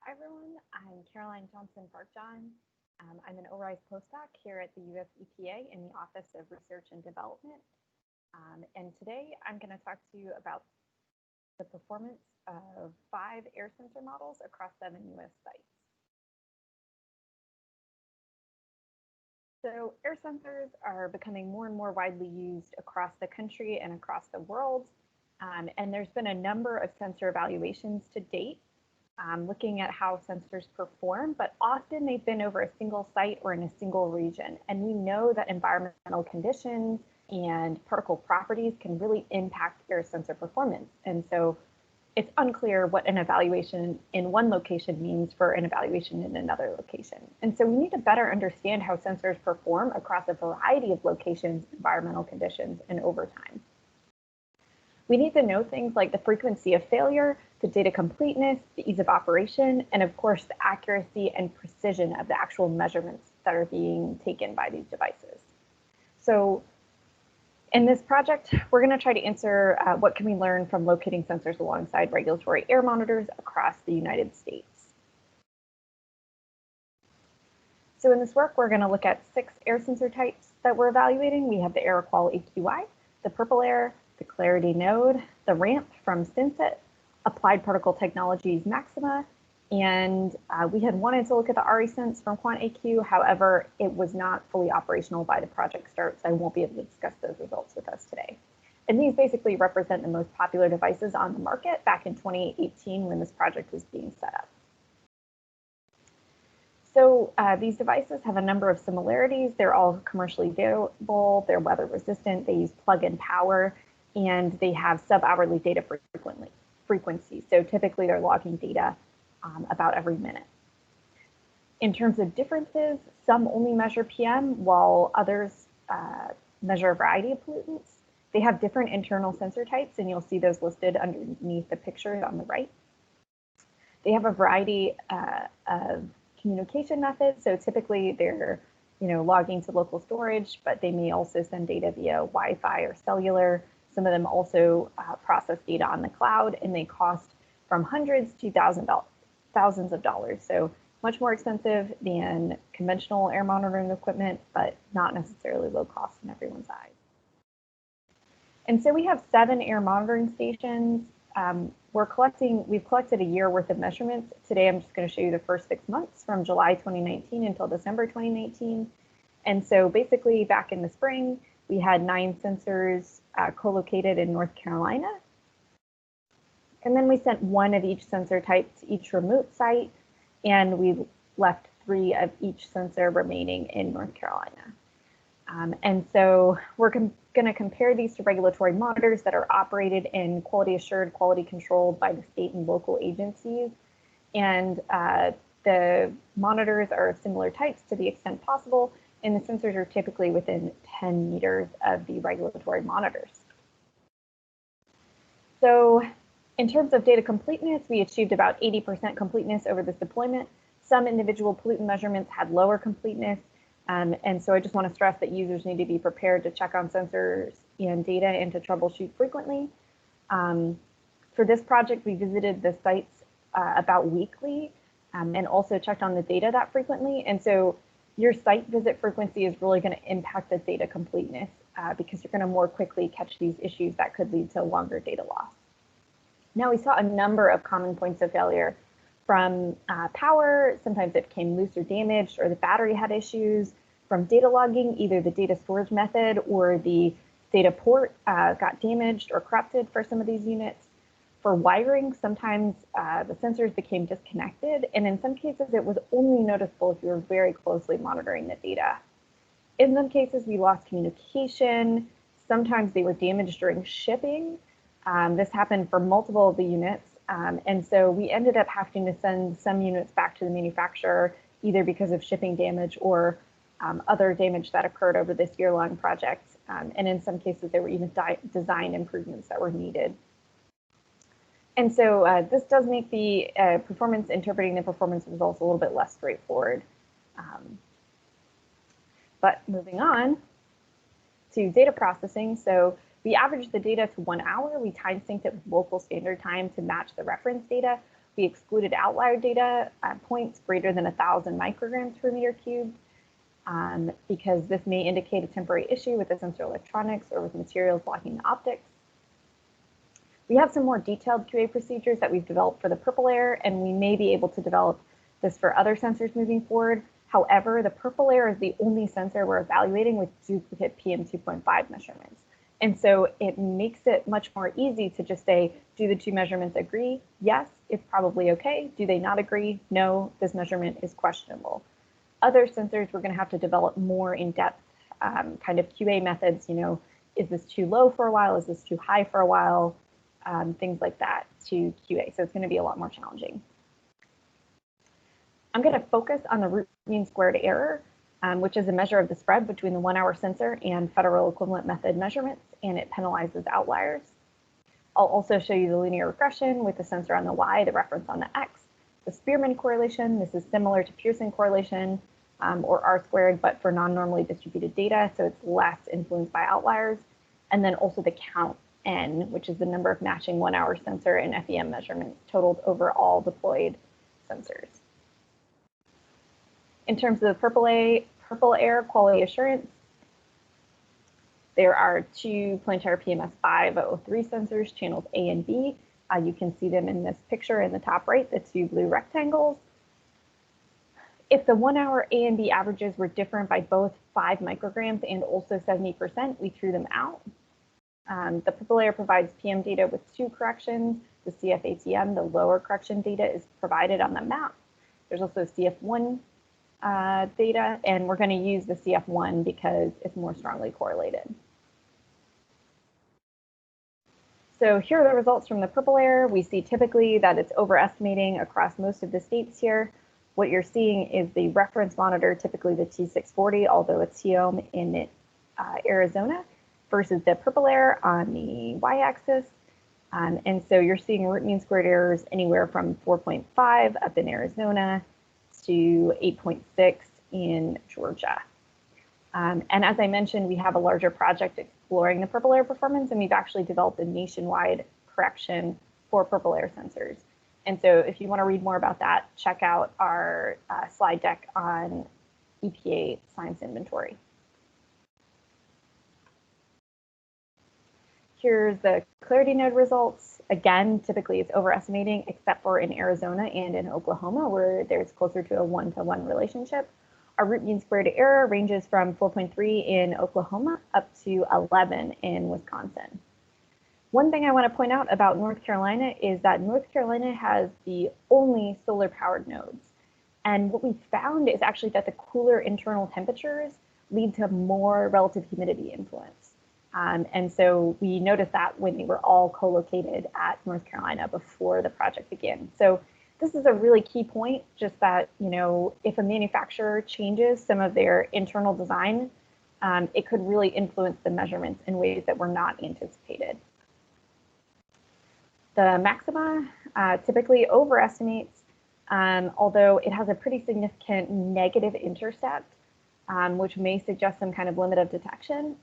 Hi everyone, I'm Karoline Barkjohn. I'm an ORISE postdoc here at the US EPA in the Office of Research and Development. And today I'm going to talk to you about the performance of 5 air sensor models across 7 US sites. So air sensors are becoming more and more widely used across the country and across the world. And there's been a number of sensor evaluations to date. Looking at how sensors perform, but often they've been over a single site or in a single region. And we know that environmental conditions and particle properties can really impact air sensor performance. And so it's unclear what an evaluation in one location means for an evaluation in another location. And so we need to better understand how sensors perform across a variety of locations, environmental conditions, and over time. We need to know things like the frequency of failure, the data completeness, the ease of operation, and of course, the accuracy and precision of the actual measurements that are being taken by these devices. So in this project, we're going to try to answer what can we learn from locating sensors alongside regulatory air monitors across the United States. So in this work, we're going to look at 6 air sensor types that we're evaluating. We have the Aeroqual AQI, the PurpleAir, the Clarity node, the ramp from SENSIT, Applied Particle Technologies Maxima, and we had wanted to look at the RESense from QuantAQ. However, it was not fully operational by the project start, so I won't be able to discuss those results with us today. And these basically represent the most popular devices on the market back in 2018 when this project was being set up. So these devices have a number of similarities. They're all commercially available, they're weather resistant, they use plug-in power, and they have sub-hourly data frequency. So typically they're logging data about every minute. In terms of differences, some only measure PM while others measure a variety of pollutants. They have different internal sensor types, and you'll see those listed underneath the pictures on the right. They have a variety of communication methods. So typically they're logging to local storage, but they may also send data via Wi-Fi or cellular. Some of them also process data on the cloud, and they cost from hundreds to thousands of dollars. So much more expensive than conventional air monitoring equipment, but not necessarily low cost in everyone's eyes. And so we have 7 air monitoring stations. We've collected a year worth of measurements. Today, I'm just going to show you the first 6 months from July 2019 until December 2019. And so basically back in the spring, we had 9 sensors co-located in North Carolina. And then we sent 1 of each sensor type to each remote site, and we left 3 of each sensor remaining in North Carolina. And so we're going to compare these to regulatory monitors that are operated in quality assured, quality controlled by the state and local agencies. And the monitors are of similar types to the extent possible, and the sensors are typically within 10 meters of the regulatory monitors. So in terms of data completeness, we achieved about 80% completeness over this deployment. Some individual pollutant measurements had lower completeness. And so I just want to stress that users need to be prepared to check on sensors and data and to troubleshoot frequently. For this project, we visited the sites about weekly and also checked on the data that frequently. And so your site visit frequency is really going to impact the data completeness because you're going to more quickly catch these issues that could lead to longer data loss. Now, we saw a number of common points of failure from power. Sometimes it became loose or damaged, or the battery had issues. From data logging, either the data storage method or the data port got damaged or corrupted for some of these units. For wiring, sometimes the sensors became disconnected, and in some cases it was only noticeable if you were very closely monitoring the data. In some cases, we lost communication. Sometimes they were damaged during shipping. This happened for multiple of the units, and so we ended up having to send some units back to the manufacturer, either because of shipping damage or other damage that occurred over this year-long project. And in some cases, there were even design improvements that were needed. And so this does make the interpreting the performance results a little bit less straightforward. But moving on to data processing. So we averaged the data to 1 hour. We time synced it with local standard time to match the reference data. We excluded outlier data at points greater than 1,000 micrograms per meter cubed because this may indicate a temporary issue with the sensor electronics or with materials blocking the optics. We have some more detailed QA procedures that we've developed for the PurpleAir, and we may be able to develop this for other sensors moving forward. However, the PurpleAir is the only sensor we're evaluating with duplicate PM2.5 measurements. And so it makes it much more easy to just say, do the two measurements agree? Yes, it's probably okay. Do they not agree? No, this measurement is questionable. Other sensors, we're going to have to develop more in-depth kind of QA methods. You know, is this too low for a while? Is this too high for a while? Things like that to QA. So it's going to be a lot more challenging. I'm going to focus on the root mean squared error, which is a measure of the spread between the 1 hour sensor and federal equivalent method measurements, and it penalizes outliers. I'll also show you the linear regression with the sensor on the Y, the reference on the X, the Spearman correlation. This is similar to Pearson correlation or R squared, but for non-normally distributed data, so it's less influenced by outliers. And then also the count N, which is the number of matching 1 hour sensor and FEM measurements totaled over all deployed sensors. In terms of the PurpleAir quality assurance, there are two planetary PMS 503 sensors, channels A and B. You can see them in this picture in the top right, the two blue rectangles. If the 1 hour A and B averages were different by both 5 micrograms and also 70%, we threw them out. The PurpleAir provides PM data with two corrections. The CF-ATM, the lower correction data, is provided on the map. There's also CF1 data, and we're going to use the CF1 because it's more strongly correlated. So here are the results from the PurpleAir. We see typically that it's overestimating across most of the states here. What you're seeing is the reference monitor, typically the T640, although it's home in Arizona, versus the PurpleAir on the y-axis. And so you're seeing root mean squared errors anywhere from 4.5 up in Arizona to 8.6 in Georgia. And as I mentioned, we have a larger project exploring the PurpleAir performance, and we've actually developed a nationwide correction for PurpleAir sensors. And so if you want to read more about that, check out our slide deck on EPA science inventory. Here's the clarity node results. Again, typically it's overestimating, except for in Arizona and in Oklahoma, where there's closer to a 1-to-1 relationship. Our root mean squared error ranges from 4.3 in Oklahoma up to 11 in Wisconsin. One thing I want to point out about North Carolina is that North Carolina has the only solar powered nodes. And what we found is actually that the cooler internal temperatures lead to more relative humidity influence. And so we noticed that when they were all co-located at North Carolina before the project began. So this is a really key point, just that, you know, if a manufacturer changes some of their internal design, it could really influence the measurements in ways that were not anticipated. The Maxima typically overestimates, although it has a pretty significant negative intercept, which may suggest some kind of limit of detection.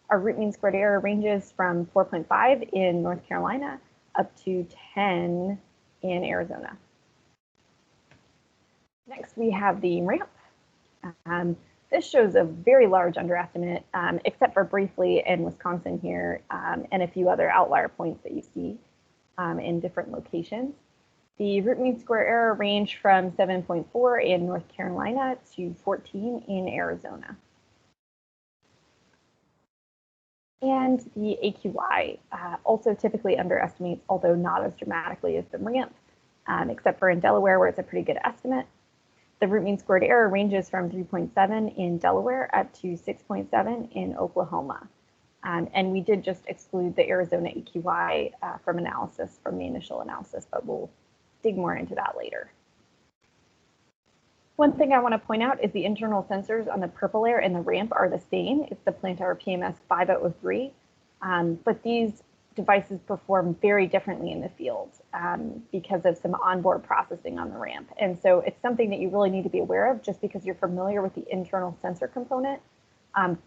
Our root mean squared error ranges from 4.5 in North Carolina up to 10 in Arizona. Next, we have the ramp. This shows a very large underestimate, except for briefly in Wisconsin here, and a few other outlier points that you see in different locations. The root mean square error range from 7.4 in North Carolina to 14 in Arizona. And the AQI also typically underestimates, although not as dramatically as the ramp, except for in Delaware, where it's a pretty good estimate. The root mean squared error ranges from 3.7 in Delaware up to 6.7 in Oklahoma. And we did just exclude the Arizona AQI from analysis, from the initial analysis, but we'll dig more into that later. One thing I want to point out is the internal sensors on the PurpleAir and the ramp are the same. It's the planetary PMS 503, but these devices perform very differently in the field because of some onboard processing on the ramp. And so it's something that you really need to be aware of. Just because you're familiar with the internal sensor component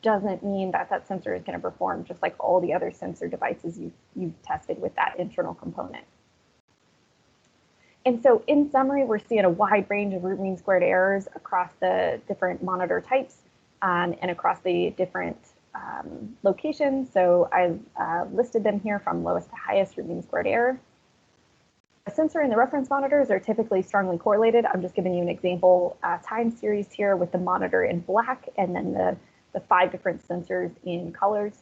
doesn't mean that that sensor is going to perform just like all the other sensor devices you've tested with that internal component. And so in summary, we're seeing a wide range of root mean squared errors across the different monitor types and across the different locations. So I've listed them here from lowest to highest root mean squared error. The sensor and the reference monitors are typically strongly correlated. I'm just giving you an example time series here with the monitor in black and then the 5 different sensors in colors.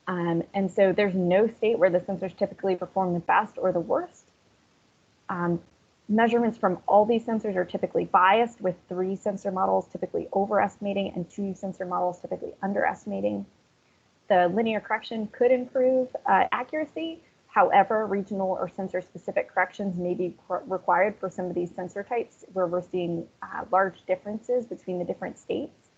And so there's no state where the sensors typically perform the best or the worst. Measurements from all these sensors are typically biased, with 3 sensor models typically overestimating and 2 sensor models typically underestimating. The linear correction could improve accuracy. However, regional or sensor-specific corrections may be required for some of these sensor types where we're seeing large differences between the different states.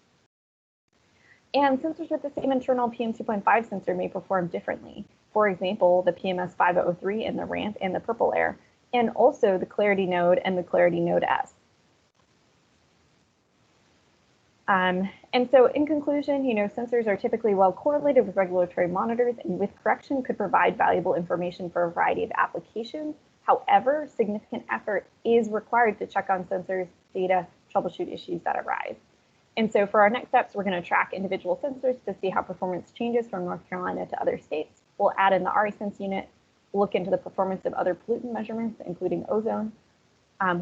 And sensors with the same internal PM2.5 sensor may perform differently. For example, the PMS 5003 and the ramp and the PurpleAir, and also the Clarity node and the Clarity node S. And so in conclusion, sensors are typically well correlated with regulatory monitors and with correction could provide valuable information for a variety of applications. However, significant effort is required to check on sensors, data, troubleshoot issues that arise. And so for our next steps, we're going to track individual sensors to see how performance changes from North Carolina to other states. We'll add in the RESense unit, look into the performance of other pollutant measurements, including ozone.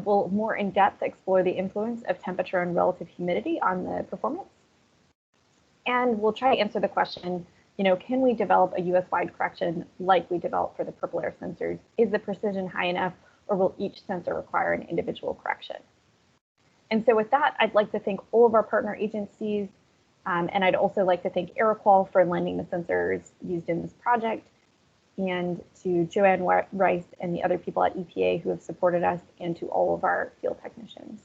We'll more in depth explore the influence of temperature and relative humidity on the performance. And we'll try to answer the question, can we develop a US-wide correction like we developed for the PurpleAir sensors? Is the precision high enough, or will each sensor require an individual correction? And so with that, I'd like to thank all of our partner agencies, and I'd also like to thank Aeroqual for lending the sensors used in this project, and to Joanne Rice and the other people at EPA who have supported us, and to all of our field technicians.